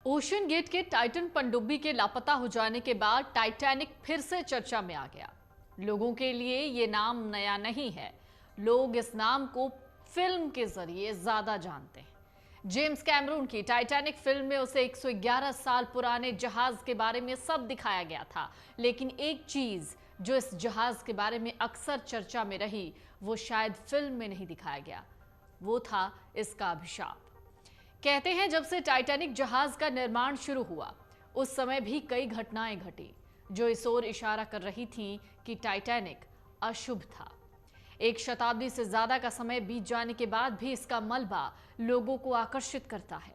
Ocean gate के Titan पनडुब्बी के लापता हो जाने के बाद टाइटैनिक फिर से चर्चा में आ गया। लोगों के लिए ये नाम नया नहीं है। लोग इस नाम को फिल्म के जरिए ज्यादा जानते हैं। जेम्स कैमरून की टाइटैनिक फिल्म में उसे 111 साल पुराने जहाज के बारे में सब दिखाया गया था, लेकिन एक चीज जो इस जहाज के बारे में अक्सर चर्चा में रही, वो शायद फिल्म में नहीं दिखाया गया। वो था इसका अभिशाप। कहते हैं जब से टाइटैनिक जहाज का निर्माण शुरू हुआ, उस समय भी कई घटनाएं घटी जो इस ओर इशारा कर रही थीं कि टाइटैनिक अशुभ था। एक शताब्दी से ज्यादा का समय बीत जाने के बाद भी इसका मलबा लोगों को आकर्षित करता है।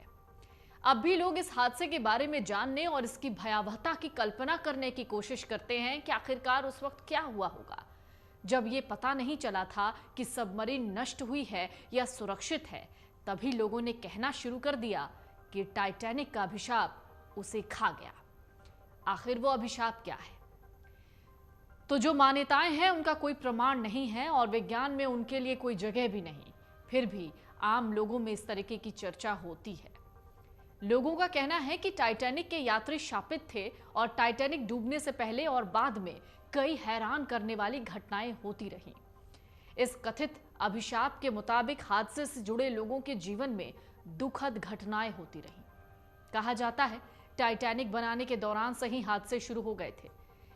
अब भी लोग इस हादसे के बारे में जानने और इसकी भयावहता की कल्पना करने की कोशिश करते हैं कि आखिरकार उस वक्त क्या हुआ होगा जब ये पता नहीं चला था कि सबमरीन नष्ट हुई है या सुरक्षित है। तभी लोगों ने कहना शुरू कर दिया कि टाइटैनिक का अभिशाप उसे खा गया। आखिर वो अभिशाप क्या है? तो जो मान्यताएं हैं उनका कोई प्रमाण नहीं है और विज्ञान में उनके लिए कोई जगह भी नहीं। फिर भी आम लोगों में इस तरीके की चर्चा होती है। लोगों का कहना है कि टाइटैनिक के यात्री शापित थे और टाइटैनिक डूबने से पहले और बाद में कई हैरान करने वाली घटनाएं होती रहीं। इस कथित अभिशाप के मुताबिक हादसे से जुड़े लोगों के जीवन में दुखद घटनाएं होती रहीं। कहा जाता है टाइटैनिक बनाने के दौरान से ही हादसे शुरू हो गए थे।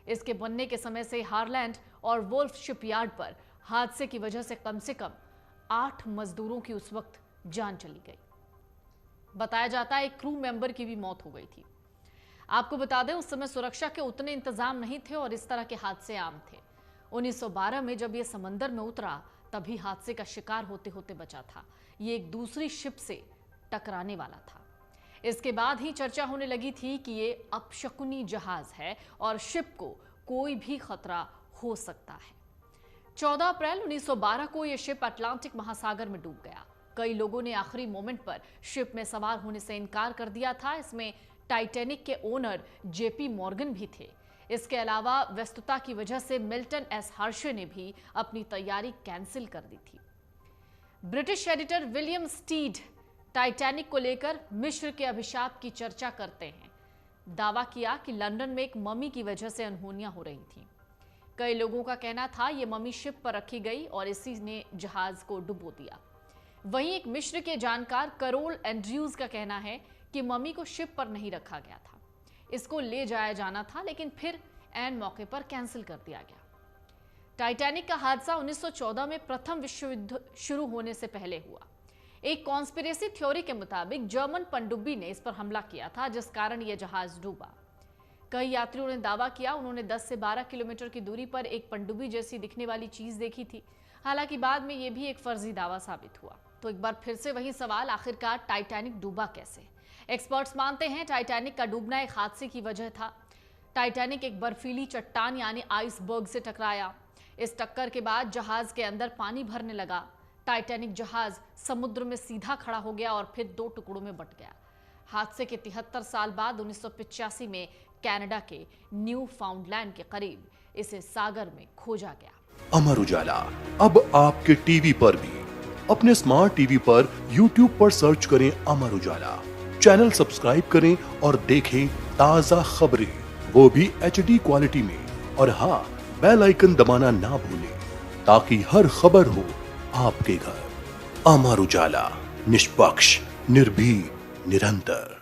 इसके बनने के समय से हारलैंड और वुल्फ शिपयार्ड पर हादसे की वजह से कम 8 मजदूरों की उस वक्त जान चली गई। बताया जाता है एक क्रू मेंबर की भी मौत हो गई थी। आपको बता दें उस समय सुरक्षा के उतने इंतजाम नहीं थे और इस तरह के हादसे आम थे। 1912 में जब यह समंदर में उतरा तभी हादसे का शिकार होते होते बचा था। ये एक दूसरी शिप से टकराने वाला था। इसके बाद ही चर्चा होने लगी थी कि ये अपशकुनी जहाज है और शिप को कोई भी खतरा हो सकता है। 14 अप्रैल 1912 को यह शिप अटलांटिक महासागर में डूब गया। कई लोगों ने आखिरी मोमेंट पर शिप में सवार होने से इनकार कर दिया था। इसमें टाइटैनिक के ओनर जेपी मॉर्गन भी थे। इसके अलावा व्यस्तता की वजह से मिल्टन एस हर्शे ने भी अपनी तैयारी कैंसिल कर दी थी। British editor William stead Titanic को लेकर मिस्र के अभिशाप की चर्चा करते हैं। दावा किया कि लंदन में एक ममी की वजह से अनहोनियां हो रही थीं। कई लोगों का कहना था यह ममी शिप पर रखी गई और इसी ने जहाज को डुबो दिया। वहीं एक मिस्र के जानकार करोल एंड्रयूज का कहना है कि ममी को शिप पर नहीं रखा गया था, इसको ले जाया जाना था, लेकिन फिर ऐन मौके पर कैंसिल कर दिया गया। टाइटैनिक का हादसा 1914 में प्रथम विश्व युद्ध शुरू होने से पहले हुआ। एक कॉन्स्पिरेसी थ्योरी के मुताबिक जर्मन पनडुब्बी ने इस पर हमला किया था, जिस कारण यह जहाज डूबा। कई यात्रियों ने दावा किया उन्होंने 10 से 12 किलोमीटर की दूरी पर एक पनडुब्बी जैसी दिखने वाली चीज देखी थी। हालांकि बाद में यह भी एक फर्जी दावा साबित हुआ। तो एक बार फिर से वही सवाल, आखिरकार टाइटैनिक डूबा कैसे? एक्सपर्ट्स मानते हैं टाइटैनिक का डूबना एक हादसे की वजह था। टाइटैनिक एक बर्फीली चट्टान यानी आइसबर्ग से टकराया। इस टक्कर के बाद जहाज के अंदर पानी भरने लगा। टाइटैनिक जहाज समुद्र में सीधा खड़ा हो गया और फिर 2 टुकड़ों में बंट गया। हादसे के 73 साल बाद 1985 में कनाडा के न्यू फाउंडलैंड के करीब इसे सागर में खोजा गया। अमर उजाला अब आपके टीवी पर भी। अपने स्मार्ट टीवी पर YouTube पर सर्च करें अमर उजाला, चैनल सब्सक्राइब करें और देखें ताजा खबरें, वो भी HD क्वालिटी में। और हाँ, बेल आइकन दबाना ना भूलें ताकि हर खबर हो आपके घर। अमर उजाला, निष्पक्ष, निर्भीक, निरंतर।